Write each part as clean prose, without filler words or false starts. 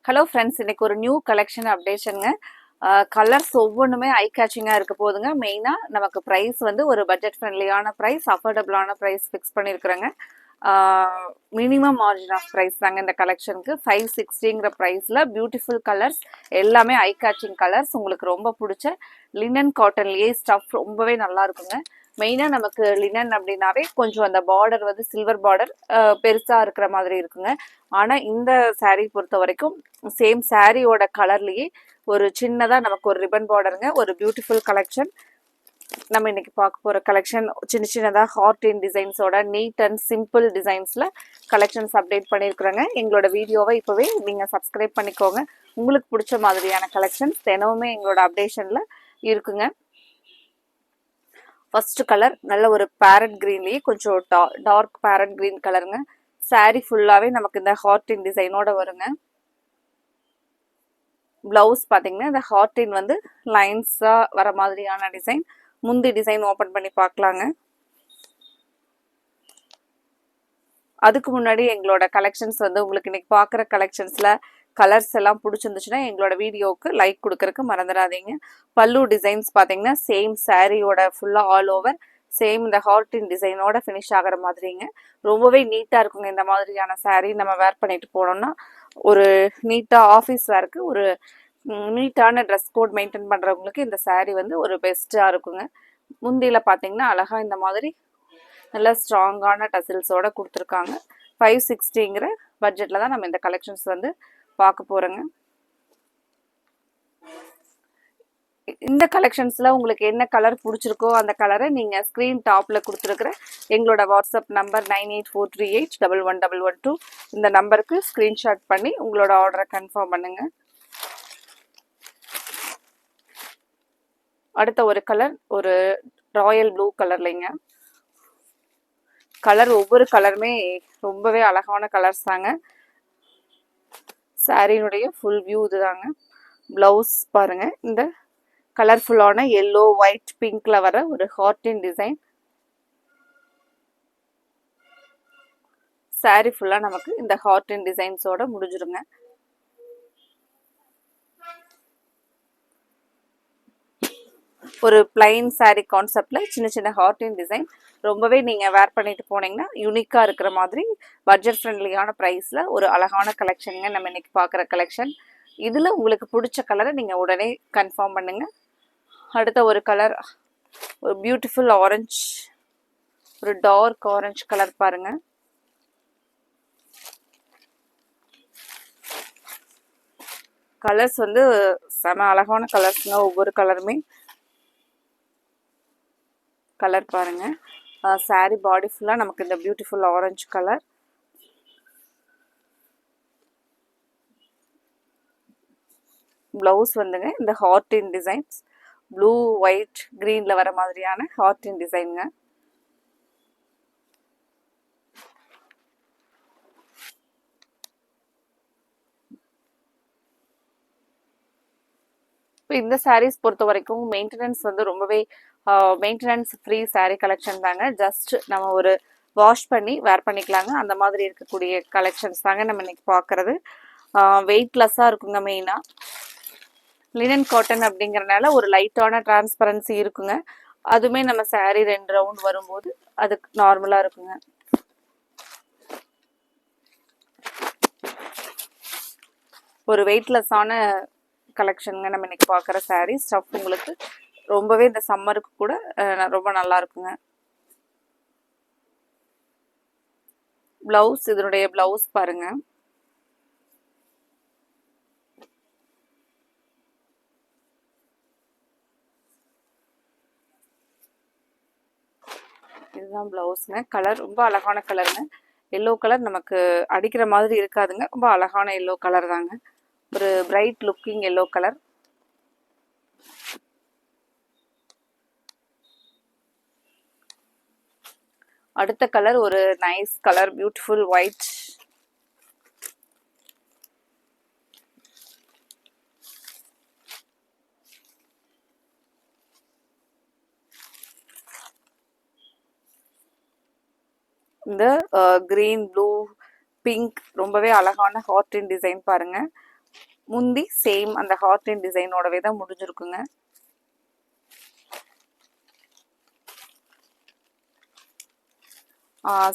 Hello friends, இன்னைக்கு ஒரு new collection அப்டேஷனுங்க. Colours ஒவ்வொன்றுமே ஐ கேச்சிங்காக இருக்க போதுங்க. மெயினாக நமக்கு ப்ரைஸ் வந்து ஒரு பட்ஜெட் ஃப்ரெண்ட்லியான ப்ரைஸ், அஃபோர்டபுளான ப்ரைஸ் ஃபிக்ஸ் பண்ணியிருக்கிறேங்க. மினிமம் மார்ஜின் ஆஃப் ப்ரைஸ் தாங்க இந்த கலெக்ஷனுக்கு. 560ங்கிற ப்ரைஸில் பியூட்டிஃபுல் கலர்ஸ், எல்லாமே ஐ கேச்சிங் கலர்ஸ். உங்களுக்கு ரொம்ப பிடிச்ச லினன் காட்டன்லேயே ஸ்டஃப் ரொம்பவே நல்லா இருக்குங்க. மெயினாக நமக்கு லினன் அப்படின்னாவே கொஞ்சம் அந்த பார்டர் வந்து சில்வர் பார்டர் பெருசாக இருக்கிற மாதிரி இருக்குங்க. ஆனால் இந்த சாரீ பொறுத்த வரைக்கும் சேம் சாரியோட கலர்லேயே ஒரு சின்னதாக நமக்கு ஒரு ரிப்பன் பார்டருங்க. ஒரு பியூட்டிஃபுல் கலெக்ஷன். நம்ம இன்னைக்கு பார்க்க போகிற கலெக்ஷன் சின்ன சின்னதாக ஹார்ட் இன் டிசைன்ஸோட நீட் அண்ட் சிம்பிள் டிசைன்ஸில் கலெக்ஷன்ஸ் அப்டேட் பண்ணியிருக்கிறேங்க. எங்களோட வீடியோவை இப்போவே நீங்கள் சப்ஸ்கிரைப் பண்ணிக்கோங்க. உங்களுக்கு பிடிச்ச மாதிரியான கலெக்ஷன்ஸ் தினமுமே எங்களோட அப்டேஷனில் இருக்குங்க. ஃபர்ஸ்ட் கலர் நல்ல ஒரு பேரட் கிரீன்லேயே கொஞ்சம் டார்க் பேரட் கிரீன் கலருங்க. சாரீ ஃபுல்லாகவே நமக்கு இந்த ஹார்ட் இன் டிசைனோட வருங்க. பிளவுஸ் பார்த்தீங்கன்னா இந்த ஹார்ட் இன் வந்து லைன்ஸாக வர மாதிரியான டிசைன். முந்தி டிசைன் ஓப்பன் பண்ணி பார்க்கலாங்க. அதுக்கு முன்னாடி எங்களோட கலெக்ஷன்ஸ் வந்து உங்களுக்கு இன்னைக்கு பார்க்குற கலெக்ஷன்ஸில் கலர்ஸ் எல்லாம் பிடிச்சிருந்துச்சுன்னா எங்களோட வீடியோவுக்கு லைக் கொடுக்கறதுக்கு மறந்துடாதீங்க. பல்லு டிசைன்ஸ் பார்த்தீங்கன்னா சேம் சாரியோட ஃபுல்லாக ஆல் ஓவர் சேம் இந்த ஹார்ட் இன் டிசைனோட ஃபினிஷ் ஆகிற மாதிரிங்க. ரொம்பவே நீட்டாக இருக்குங்க. இந்த மாதிரியான சாரீ நம்ம வேர் பண்ணிட்டு போனோம்னா ஒரு நீட்டாக ஆஃபீஸ் வேருக்கு, ஒரு நீட்டான ட்ரெஸ் கோட் மெயின்டைன் பண்ணுறவங்களுக்கு இந்த சாரீ வந்து ஒரு பெஸ்ட்டாக இருக்குங்க. முந்தியில் பார்த்தீங்கன்னா அழகாக இந்த மாதிரி நல்ல ஸ்ட்ராங்கான டசில்ஸோட கொடுத்துருக்காங்க. 560ங்கிற பட்ஜெட்டில் தான் நம்ம இந்த கலெக்ஷன்ஸ் வந்து பார்க்க போகிறோங்க. இந்த கலெக்ஷன்ஸில் உங்களுக்கு என்ன கலர் பிடிச்சிருக்கோ அந்த கலரை நீங்கள் ஸ்க்ரீன் டாப்பில் கொடுத்துருக்குற எங்களோட வாட்ஸ்அப் நம்பர் 9843811112 இந்த நம்பருக்கு ஸ்க்ரீன்ஷாட் பண்ணி உங்களோட ஆர்டரை கன்ஃபார்ம் பண்ணுங்கள். அடுத்த ஒரு கலர் ஒரு ராயல் ப்ளூ கலர்லைங்க. கலர் ஒவ்வொரு கலருமே ரொம்பவே அழகான கலர்ஸ் தாங்க. சாரியினுடைய ஃபுல் வியூ இதுதாங்க. பிளவுஸ் பாருங்க, இந்த கலர்ஃபுல்லான எல்லோ ஒயிட் பிங்க்ல வர ஒரு ஹார்ட் இன் டிசைன். சாரி ஃபுல்லா நமக்கு இந்த ஹார்ட் இன் டிசைன்ஸோட முடிஞ்சிருங்க. ஒரு பிளைன் சாரி கான்செப்ட்ல சின்ன சின்ன ஹார்ட் இன் டிசைன் ரொம்பவே நீங்கள் வேர் பண்ணிட்டு போனீங்கன்னா யூனிக்காக இருக்கிற மாதிரி பட்ஜெட் ஃப்ரெண்ட்லியான ப்ரைஸில் ஒரு அழகான கலெக்ஷனுங்க நம்ம இன்னைக்கு பார்க்குற கலெக்ஷன். இதில் உங்களுக்கு பிடிச்ச கலரை நீங்கள் உடனே கன்ஃபார்ம் பண்ணுங்க. அடுத்த ஒரு கலர் ஒரு பியூட்டிஃபுல் ஆரஞ்ச், ஒரு டார்க் ஆரஞ்ச் கலர் பாருங்க. கலர்ஸ் வந்து செம அழகான கலர்ஸுங்க. ஒவ்வொரு கலருமே கலர் பாருங்க. சாரி பாடி ஃபுல்லாக நமக்கு இந்த பியூட்டிஃபுல் ஆரஞ்சு கலர். பிளவுஸ் வந்துங்க இந்த ஹார்ட் இன் டிசைன்ஸ் ப்ளூ ஒயிட் கிரீன்ல வர மாதிரியான ஹார்ட் இன் டிசைனுங்க. இப்போ இந்த சாரீஸ் பொறுத்த வரைக்கும் மெயின்டெனன்ஸ் வந்து ரொம்பவே மெயின்டெனன்ஸ் ஃப்ரீ சாரீ கலெக்ஷன் தாங்க. ஜஸ்ட் நம்ம ஒரு வாஷ் பண்ணி வேர் பண்ணிக்கலாங்க. அந்த மாதிரி இருக்கக்கூடிய கலெக்ஷன்ஸ் தாங்க நம்ம இன்னைக்கு பார்க்கறது. வெயிட்லெஸ்ஸாக இருக்குங்க. மெயினாக லினன் காட்டன் அப்படிங்கிறனால ஒரு லைட்டான டிரான்ஸ்பரன்சி இருக்குங்க. அதுவுமே நம்ம சாரீ 2 ரவுண்ட் வரும்போது அதுக்கு நார்மலாக இருக்குங்க. ஒரு வெயிட்லெஸ்ஸான கலெக்ஷனுங்க நம்ம இன்னைக்கு பார்க்குற சாரீ. ஸ்டஃப் உங்களுக்கு ரொம்பவே இந்த சம்மருக்கு கூட ரொம்ப நல்லா இருக்குங்க. பிளவுஸ், இதனுடைய பிளவுஸ் பாருங்க. இதுதான் பிளவுஸ்ங்க. கலர் ரொம்ப அழகான கலருங்க. எல்லோ கலர் நமக்கு அடிக்கிற மாதிரி இருக்காதுங்க. ரொம்ப அழகான எல்லோ கலர் தாங்க. ஒரு பிரைட் லுக்கிங் எல்லோ கலர். அடுத்த கலர் ஒரு நைஸ் கலர், பியூட்டிஃபுல் ஒயிட். இந்த கிரீன் ப்ளூ பிங்க் ரொம்பவே அழகான ஹார்ட் இன் டிசைன் பாருங்க. முந்தி சேம் அந்த ஹார்ட் அண்ட் டிசைனோடவே தான் முடிஞ்சிருக்குங்க.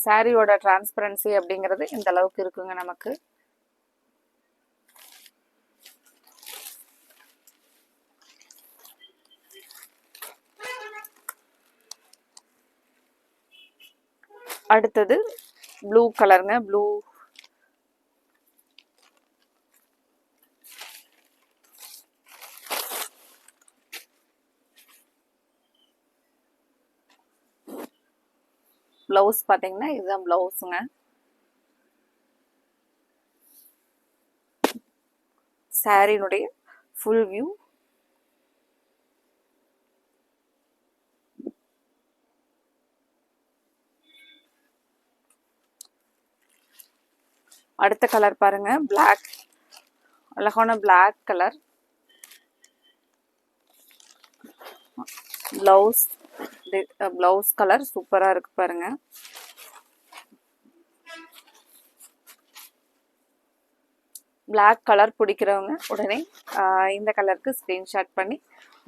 சாரியோட டிரான்ஸ்பரன்சி அப்படிங்கிறது இந்த அளவுக்கு இருக்குங்க நமக்கு. அடுத்தது ப்ளூ கலருங்க. ப்ளவுஸ் பார்த்தீங்கன்னா இதுதான் ப்ளவுஸுங்க. சாரியினுடைய ஃபுல் வியூ. அடுத்த கலர் பாருங்க, பிளாக், அழகான பிளாக் கலர். பிளவுஸ் கலர் சூப்பரா இருக்கு பாருங்க. பிளாக் கலர் பிடிக்கிறவங்க உடனே இந்த கலருக்கு ஸ்கிரீன்ஷாட் பண்ணி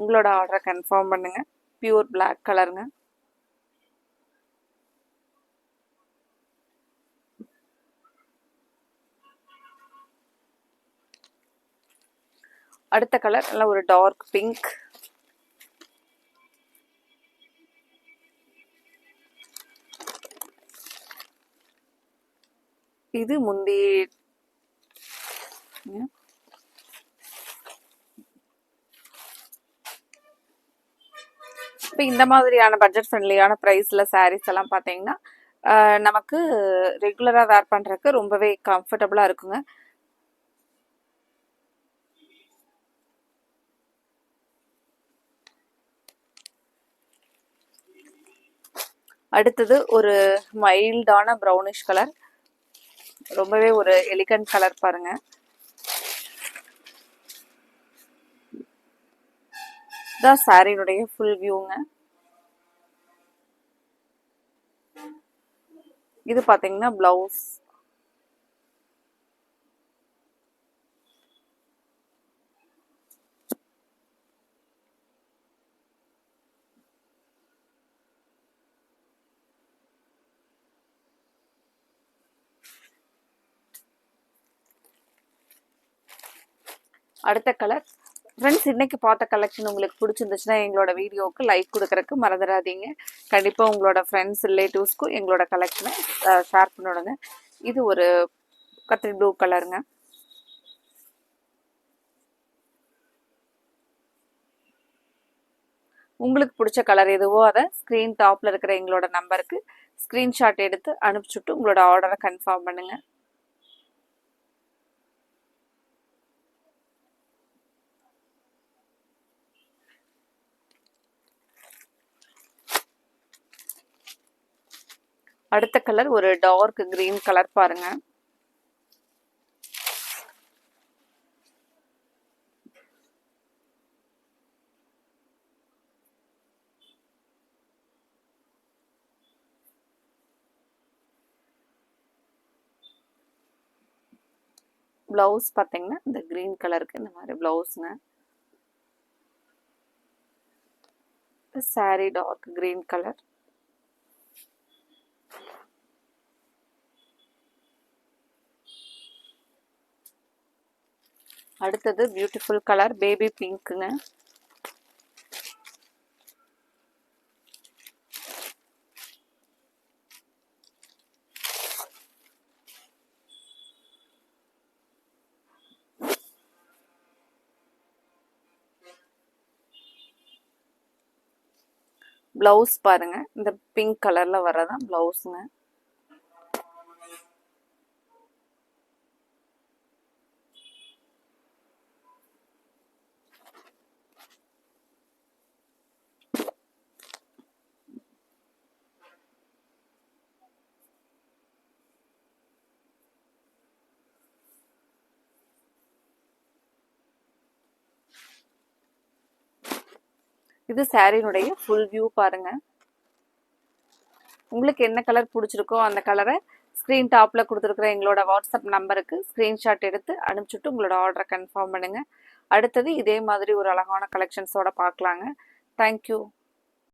உங்களோட ஆர்டரை கன்ஃபார்ம் பண்ணுங்க. பியூர் பிளாக் கலருங்க. அடுத்த கலர் நல்ல ஒரு டார்க் பிங்க். இது முந்தி. இப்போ இந்த மாதிரியான பட்ஜெட் ஃப்ரெண்ட்லியான ப்ரைஸில் சாரீஸ் எல்லாம் பார்த்தீங்கன்னா நமக்கு ரெகுலராக வேர் பண்ணுறதுக்கு ரொம்பவே கம்ஃபர்டபுளாக இருக்குங்க. அடுத்தது ஒரு மைல்டான ப்ரௌனிஷ் கலர், ரொம்பவே ஒரு எலிகன்ட் கலர் பாருங்க. தான் சாரியினுடைய ஃபுல் வியூங்க. இது பாத்தீங்கன்னா பிளவுஸ். அடுத்த கலர். ஃப்ரெண்ட்ஸ், இன்னைக்கு பார்த்த கலெக்ஷன் உங்களுக்கு பிடிச்சிருந்துச்சுன்னா எங்களோட வீடியோவுக்கு லைக் கொடுக்கறதுக்கு மறந்துடாதீங்க. கண்டிப்பாக உங்களோட ஃப்ரெண்ட்ஸ் ரிலேட்டிவ்ஸ்க்கும் எங்களோட கலெக்ஷனை ஷேர் பண்ணிவிடுங்க. இது ஒரு கத்திரி ப்ளூ கலருங்க. உங்களுக்கு பிடிச்ச கலர் எதுவோ அதை ஸ்க்ரீன் டாப்பில் இருக்கிற எங்களோட நம்பருக்கு ஸ்க்ரீன்ஷாட் எடுத்து அனுப்பிச்சுட்டு உங்களோட ஆர்டரை கன்ஃபார்ம் பண்ணுங்க. அடுத்த கலர் ஒரு டார்க் கிரீன் கலர் பாருங்க. பிளவுஸ் பார்த்தீங்கன்னா இந்த கிரீன் கலருக்கு இந்த மாதிரி பிளவுஸுங்க. Sari dark green colour. அடுத்தது பியூட்டிஃபுல் கலர் பேபி பிங்க்குங்க. பிளவுஸ் பாருங்க, இந்த பிங்க் கலர்ல வர்றதான் பிளவுஸுங்க. இது சாரியினுடைய ஃபுல் வியூ பாருங்க. உங்களுக்கு என்ன கலர் பிடிச்சிருக்கோ அந்த கலரை ஸ்க்ரீன் டாப்பில் கொடுத்துருக்குற எங்களோட வாட்ஸ்அப் நம்பருக்கு ஸ்க்ரீன்ஷாட் எடுத்து அனுப்பிச்சுட்டு உங்களோட ஆர்டரை கன்ஃபார்ம் பண்ணுங்கள். அடுத்தது இதே மாதிரி ஒரு அழகான கலெக்ஷன்ஸோட பார்க்கலாங்க. தேங்க்யூ.